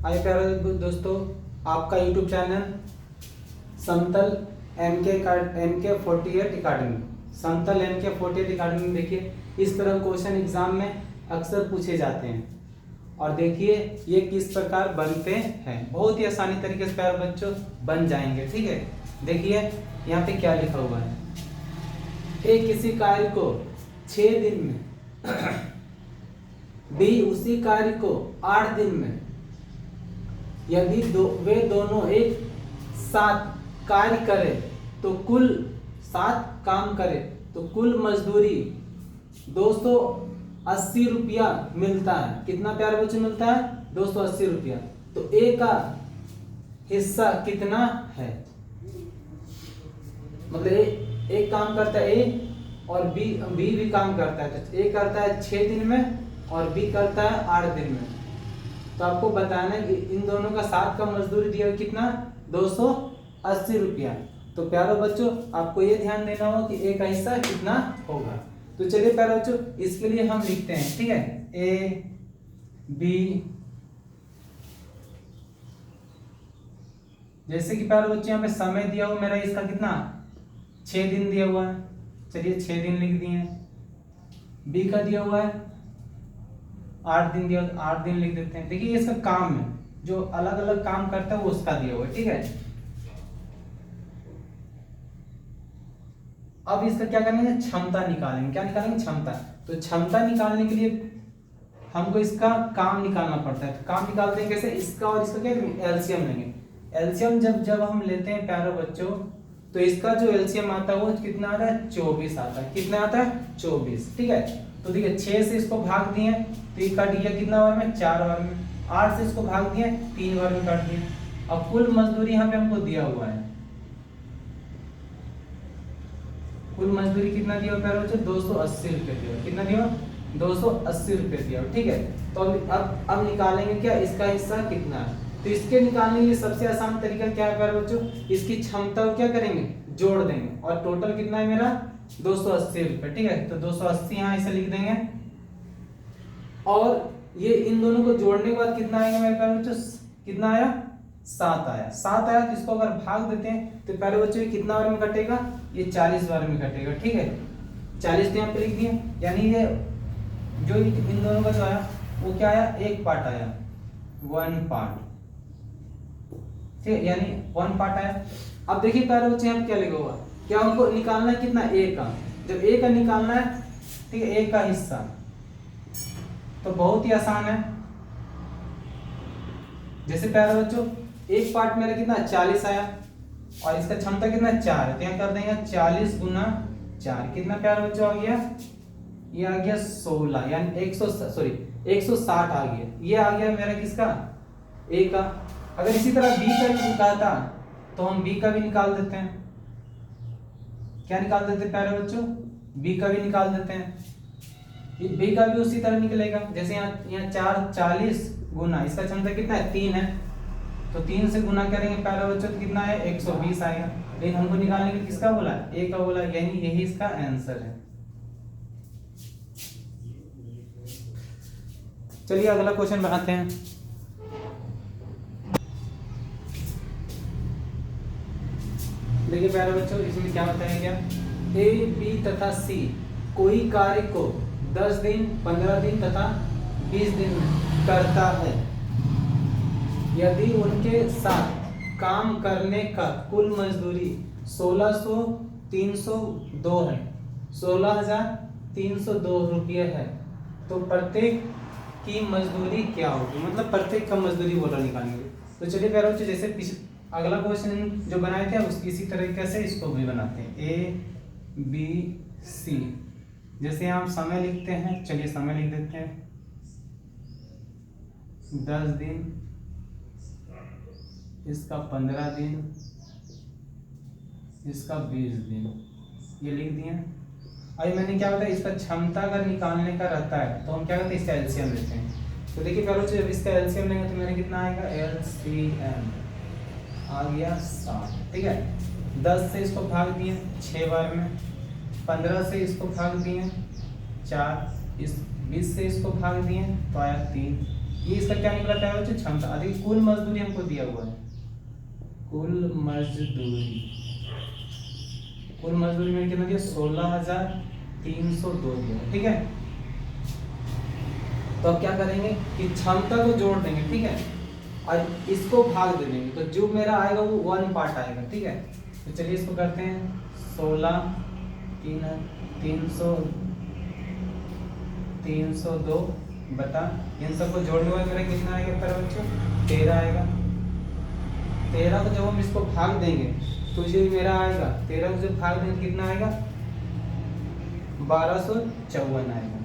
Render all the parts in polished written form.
हाय प्यारे दोस्तों, आपका यूट्यूब चैनल समतल MK48 अकेडमी, समतल MK48 अकेडमी में देखिए इस तरह क्वेश्चन एग्जाम में अक्सर पूछे जाते हैं। और देखिए ये किस प्रकार बनते हैं, बहुत ही आसानी तरीके से प्यारे बच्चों बन जाएंगे। ठीक है, देखिए यहाँ पे क्या लिखा हुआ है। एक किसी कार्य को 6 दिन में बी उसी कार्य को 8 दिन में, यदि वे दोनों एक साथ कार्य करे तो कुल 7 काम करे तो कुल मजदूरी 280 रुपया मिलता है। कितना प्यारे बच्चे मिलता है? 280 रुपया। तो ए का हिस्सा कितना है? मतलब एक काम करता है ए और बी भी काम करता है। तो ए करता है 6 दिन में और बी करता है 8 दिन में। तो आपको बताना है कि इन दोनों का साथ का मजदूरी दिया कितना? 280 रुपया। तो प्यारे बच्चों आपको ये ध्यान देना होगा कि ए का हिस्सा कितना होगा। तो चलिए प्यारे बच्चों इसके लिए हम लिखते हैं। ठीक है, ए बी, जैसे कि प्यारे बच्चों यहाँ पे समय दिया हुआ मेरा इसका कितना 6 दिन दिया हुआ है। चलिए 6 दिन लिख दिए। बी का दिया हुआ है 8 दिन दिया, 8 दिन लिख देते हैं। देखिए इसका काम है, जो अलग अलग काम करता है वो उसका दिया हुआ है। ठीक है, अब इसका क्या करेंगे? क्षमता निकालेंगे। क्या निकालेंगे? क्षमता। तो क्षमता निकालने के लिए हमको इसका काम निकालना पड़ता है। तो काम निकालते हैं कैसे? इसका और इसका क्या एलसीएम लेंगे। एलसीएम जब हम लेते हैं प्यारे बच्चों, तो इसका जो एलसीएम आता है वो कितना आता है? 24 आता है। कितना आता है? 24। ठीक है, तो देखिए 6 से इसको भाग दिए तो ये कट गया कितना बार में? 4 बार में। 8 से इसको भाग दिए 3 बार में काट दिए। अब कुल मजदूरी यहाँ पे हमको दिया हुआ है। कुल मजदूरी कितना दिया हुआ है? 280 रुपये दिया। कितना दिया? 280 रुपये दिया। ठीक है, तो अब निकालेंगे क्या इसका हिस्सा कितना है। तो इसके निकालने के लिए सबसे आसान तरीका क्या है प्यारे बच्चों? इसकी क्षमता को क्या करेंगे? जोड़ देंगे। और टोटल कितना है मेरा? 280 रुपये। ठीक है, तो 280 यहाँ ऐसे लिख देंगे। और ये इन दोनों को जोड़ने के बाद कितना आएगा मेरे प्यारे बच्चों? कितना आया? 7 आया। 7 आया तो इसको अगर भाग देते हैं तो प्यारे बच्चों ये कितना बार में कटेगा? ये 40 बार में कटेगा। ठीक है, 40 तो यहाँ पे लिख दिए। यानी ये जो इन दोनों का जो आया वो क्या आया? एक पार्ट आया, 1 पार्ट। ठीक है, यानी 1 पार्ट आया। अब देखिए प्यारे बच्चे यहाँ पे क्या लिखा हुआ? क्या हमको निकालना है कितना? ए का। जब ए का निकालना है, ठीक है, ए का हिस्सा, तो बहुत ही आसान है। जैसे प्यारे बच्चों एक पार्ट मेरा कितना 40 आया और इसका क्षमता कितना 4 है, तो यहाँ कर देंगे 40 गुना 4। कितना प्यारे बच्चों आ गया? ये आ गया 16, यानी 160 आ गया। ये आ गया मेरा किसका? ए का। अगर इसी तरह बी का भी निकालता तो हम बी का भी निकाल देते हैं। क्या निकाल देते प्यारे बच्चों? बी का भी निकाल देते हैं। बी का भी उसी तरह निकलेगा। जैसे यहाँ 40 गुना इसका क्षमता कितना है? 3 है, तो 3 से गुना करेंगे प्यारे बच्चों तो कितना है? 120 आएगा। लेकिन हमको निकालने के लिए किसका बोला? ए का बोला, यानी यही इसका आंसर है। चलिए अगला क्वेश्चन बनाते हैं। देखिए प्यारे बच्चों इसमें क्या बताया गया? ए, बी तथा सी कोई कार्य को 10 दिन, 15 दिन तथा 20 दिन में करता है। यदि उनके साथ काम करने का कुल मजदूरी 1600 302 है, 16,302 रुपये है, तो प्रत्येक की मजदूरी क्या होगी? मतलब प्रत्येक का मजदूरी बोला निकालेंगे। तो चलिए प्यारे बच्चों जैसे अगला क्वेश्चन जो बनाए थे उसकी इसी तरीके से इसको भी बनाते हैं। ए बी सी, जैसे हम समय लिखते हैं, चलिए समय लिख देते हैं 10 दिन, इसका 15 दिन, इसका 20 दिन, ये लिख दिए। अभी मैंने क्या बताया? इसका क्षमता अगर निकालने का रहता है तो हम क्या करते हैं? इसका एलसीएम लेते हैं। तो देखिए प्यारे बच्चों जब इसका एलसीएम लेंगे तो मेरा कितना आएगा? एलसीएम आ गया 7। ठीक है, 10 से इसको भाग दिए 6 बार में, 15 से इसको भाग दिए 4, इस 20 से इसको भाग दिए तो आया 3, ये इसका क्या निकला प्यारे बच्चों, क्षमता। अधिक कुल मजदूरी हमको दिया हुआ है, कुल मजदूरी में कितना दिया, 16,302 दिया, ठीक है। तो अब क्या करेंगे कि क्षमता को जोड़ देंगे, ठीक है, और इसको भाग दे देंगे, तो जो मेरा आएगा वो 1 पार्ट आएगा, ठीक है। तो चलिए इसको करते हैं, 16 302 बता, इन सबको जोड़ने वाले मेरा कितना आएगा प्यारे बच्चों, 13 आएगा। 13 को जब हम इसको भाग देंगे तो जो मेरा आएगा, 13 को जब भाग देंगे कितना आएगा, 1254 आएगा।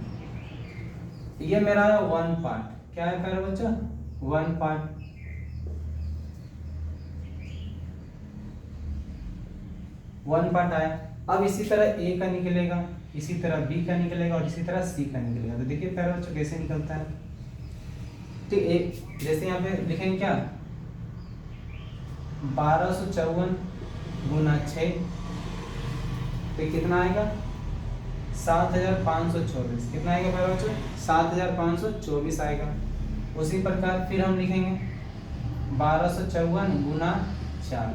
ये मेरा है 1 पार्ट, क्या है प्यारे बच्चों, 1 पार्ट। आया। अब इसी तरह ए का निकलेगा, इसी तरह बी का निकलेगा और इसी तरह सी का निकलेगा। तो देखिए प्यारे बच्चों कैसे निकलता है, ठीक है। जैसे यहाँ पे लिखेंगे क्या, 1254 गुना 6, तो कितना आएगा, 7,524। कितना आएगा प्यारे बच्चों, 7,524 आएगा। उसी प्रकार फिर हम लिखेंगे 1254 गुना 4,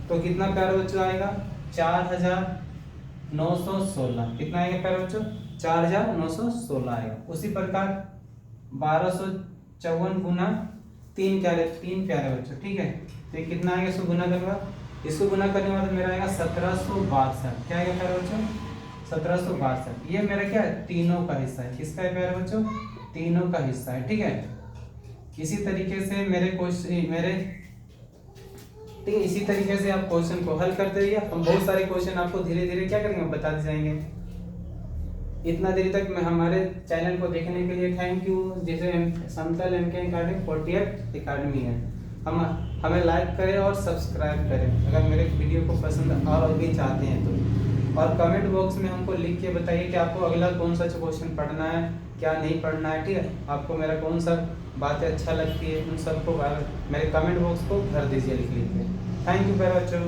तो कितना प्यारे बच्चों आएगा, 4,916। कितना आएगा प्यारे बच्चों, 4,916 आएगा। उसी प्रकार 1254 गुना 3 प्यारे बच्चों, ठीक है। तो ये कितना आएगा, इसको गुना करने बाद, इसको गुना करने के बाद मेरा आएगा 1762। क्या आएगा प्यारे बच्चों, 1762। ये मेरा क्या है, तीनों का हिस्सा है। किसका है प्यारे बच्चों, तीनों का हिस्सा है, ठीक है। इसी तरीके से ठीक है, इसी तरीके से आप क्वेश्चन को हल करते रहिए। हम बहुत सारे क्वेश्चन आपको धीरे धीरे क्या करेंगे, बताते जाएंगे। इतना देर तक मैं हमारे चैनल को देखने के लिए थैंक यू। जैसे समतल एमके अकेडमी 48 अकेडमी है, हमें लाइक करें और सब्सक्राइब करें अगर मेरे वीडियो को पसंद और भी चाहते हैं तो। और कमेंट बॉक्स में हमको लिख के बताइए कि आपको अगला कौन सा क्वेश्चन पढ़ना है, क्या नहीं पढ़ना है, ठीक है। आपको मेरा कौन सा बातें अच्छा लगती है, उन सबको मेरे कमेंट बॉक्स को भर दीजिए, लिख लीजिए। थैंक यू प्यारे बच्चों।